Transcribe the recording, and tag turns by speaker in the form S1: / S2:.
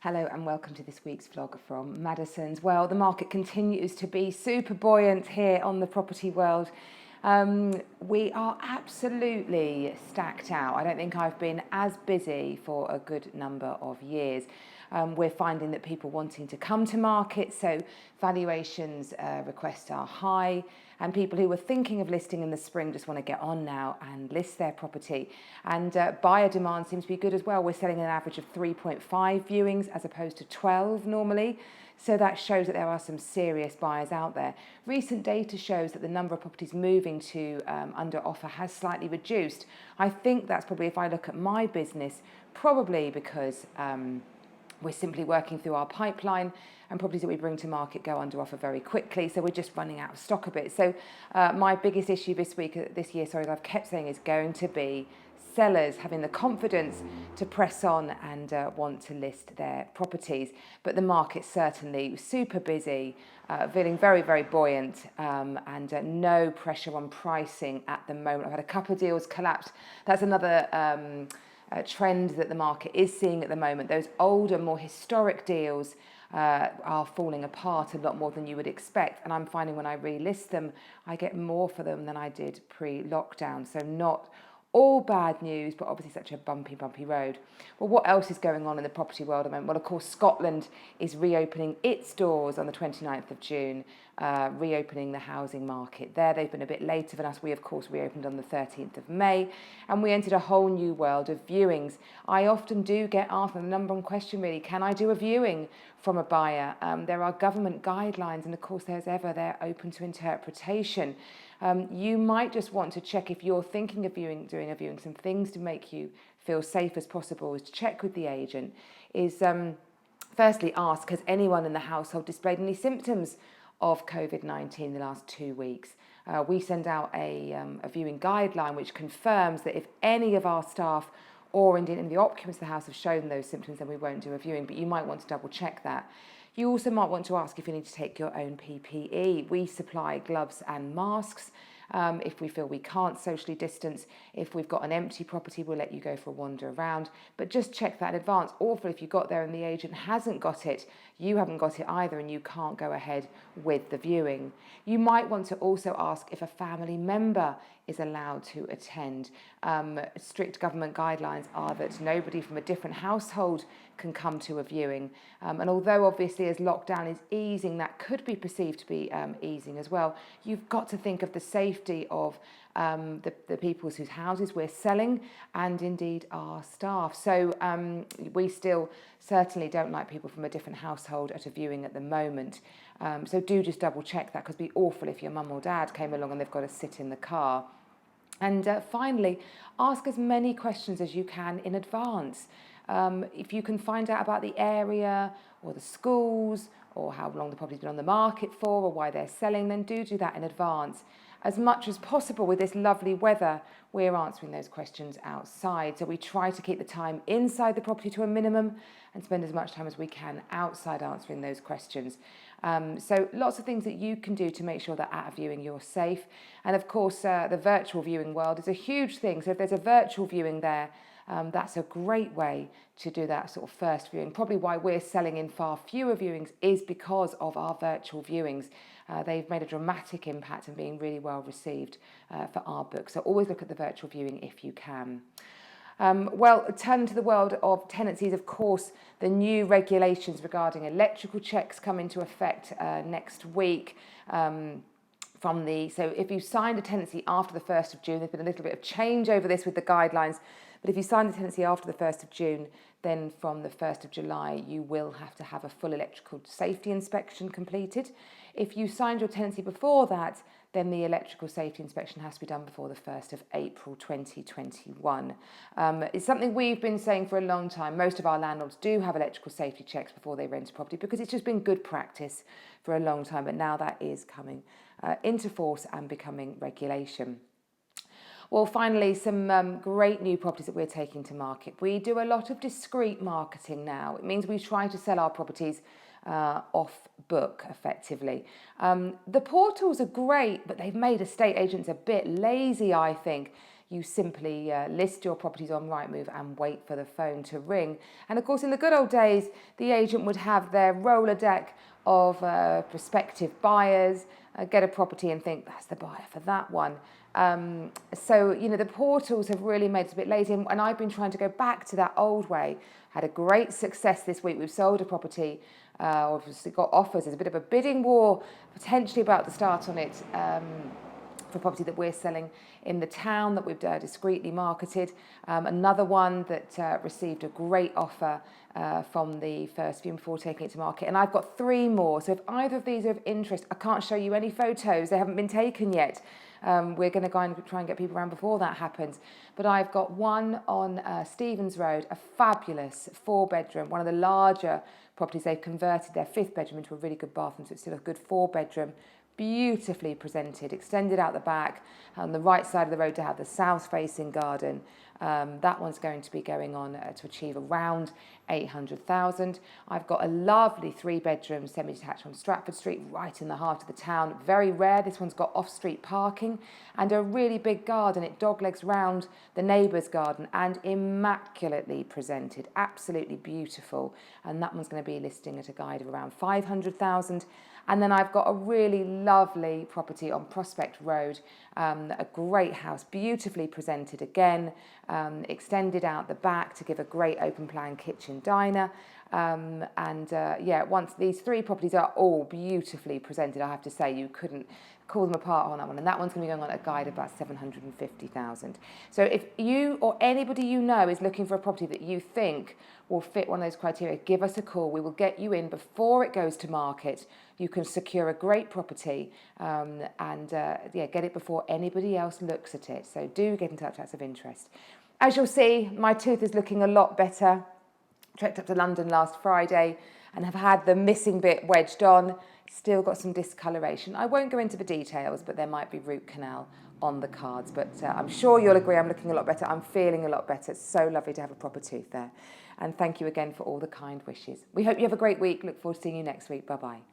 S1: Hello and welcome to this week's vlog from Maddisons. Well, the market continues to be super buoyant here on the property world. We are absolutely stacked out. I don't think I've been as busy for a good number of years. We're finding that people wanting to come to market, so valuations requests are high, and people who were thinking of listing in the spring just want to get on now and list their property. And buyer demand seems to be good as well. We're selling an average of 3.5 viewings as opposed to 12 normally. So that shows that there are some serious buyers out there. Recent data shows that the number of properties moving to under offer has slightly reduced. I think that's probably, if I look at my business, probably because we're simply working through our pipeline, and properties that we bring to market go under offer very quickly, so we're just running out of stock a bit. So my biggest issue this year, as I've kept saying, is going to be sellers having the confidence to press on and want to list their properties. But the market's certainly super busy, feeling very, very buoyant, and no pressure on pricing at the moment. I've had a couple of deals collapse. That's another trend that the market is seeing at the moment. Those older, more historic deals are falling apart a lot more than you would expect. And I'm finding when I relist them, I get more for them than I did pre-lockdown. So not all bad news, but obviously such a bumpy road. Well, what else is going on in the property world at the moment? Well, of course, Scotland is reopening its doors on the 29th of June, reopening the housing market there. They've been a bit later than us. We, of course, reopened on the 13th of May, and we entered a whole new world of viewings. I often do get asked, and the number one question really, can I do a viewing from a buyer? There are government guidelines, and of course, they're open to interpretation. You might just want to check, if you're thinking of doing a viewing, some things to make you feel safe as possible is to check with the agent, is firstly ask, has anyone in the household displayed any symptoms of COVID-19 in the last 2 weeks? We send out a viewing guideline which confirms that if any of our staff or indeed any of the occupants of the house have shown those symptoms, then we won't do a viewing, but you might want to double check that. You also might want to ask if you need to take your own PPE. We supply gloves and masks. If we feel we can't socially distance, if we've got an empty property, we'll let you go for a wander around. But just check that in advance. Or if you got there and the agent hasn't got it, you haven't got it either, and you can't go ahead with the viewing. You might want to also ask if a family member is allowed to attend. Strict government guidelines are that nobody from a different household can come to a viewing. And although obviously as lockdown is easing, that could be perceived to be easing as well, you've got to think of the safety of the people whose houses we're selling, and indeed our staff. So we still certainly don't like people from a different household at a viewing at the moment. So do just double check that, because it'd be awful if your mum or dad came along and they've got to sit in the car. And finally, ask as many questions as you can in advance. If you can find out about the area or the schools, or how long the property's been on the market for, or why they're selling, then do that in advance. As much as possible with this lovely weather, we're answering those questions outside. So we try to keep the time inside the property to a minimum and spend as much time as we can outside answering those questions. So lots of things that you can do to make sure that at a viewing you're safe. And of course, the virtual viewing world is a huge thing. So if there's a virtual viewing there, that's a great way to do that sort of first viewing. Probably why we're selling in far fewer viewings is because of our virtual viewings. They've made a dramatic impact and being really well received for our book. So always look at the virtual viewing if you can. Well, turning to the world of tenancies, of course, the new regulations regarding electrical checks come into effect next week. So if you signed a tenancy after the 1st of June, there's been a little bit of change over this with the guidelines, but if you signed a tenancy after the 1st of June, then from the 1st of July, you will have to have a full electrical safety inspection completed. If you signed your tenancy before that, then the electrical safety inspection has to be done before the 1st of April 2021. It's something we've been saying for a long time. Most of our landlords do have electrical safety checks before they rent a property, because it's just been good practice for a long time, but now that is coming into force and becoming regulation. Well, finally, some great new properties that we're taking to market. We do a lot of discreet marketing now. It means we try to sell our properties off book effectively. The portals are great, but they've made estate agents a bit lazy, I think. you simply list your properties on Rightmove and wait for the phone to ring. And of course, in the good old days, the agent would have their Rolodeck of prospective buyers, get a property and think, that's the buyer for that one. So, the portals have really made us a bit lazy, and I've been trying to go back to that old way. Had a great success this week. We've sold a property, obviously got offers. There's a bit of a bidding war potentially about to start on it. For a property that we're selling in the town that we've discreetly marketed. Another one that received a great offer from the first view before taking it to market. And I've got 3 more. So if either of these are of interest, I can't show you any photos. They haven't been taken yet. We're going to go and try and get people around before that happens. But I've got one on Stevens Road, a fabulous 4-bedroom, one of the larger properties. They've converted their 5th bedroom into a really good bathroom, so it's still a good 4-bedroom. Beautifully presented, extended out the back, on the right side of the road to have the south-facing garden. That one's going to be going on to achieve around 800,000. I've got a lovely 3-bedroom semi-detached on Stratford Street, right in the heart of the town. Very rare. This one's got off-street parking and a really big garden. It doglegs round the neighbour's garden and immaculately presented. Absolutely beautiful. And that one's going to be listing at a guide of around 500,000. And then I've got a really lovely property on Prospect Road, a great house, beautifully presented again, extended out the back to give a great open plan kitchen diner. Once these 3 properties are all beautifully presented, I have to say you couldn't call them apart on that one. And that one's going to be going on at a guide of about 750,000. So if you or anybody you know is looking for a property that you think will fit one of those criteria, give us a call. We will get you in before it goes to market. You can secure a great property get it before anybody else looks at it. So do get in touch, that's of interest. As you'll see, my tooth is looking a lot better. Trekked up to London last Friday and have had the missing bit wedged on. Still got some discoloration. I won't go into the details, but there might be root canal on the cards. But I'm sure you'll agree I'm looking a lot better. I'm feeling a lot better. It's so lovely to have a proper tooth there. And thank you again for all the kind wishes. We hope you have a great week. Look forward to seeing you next week. Bye-bye.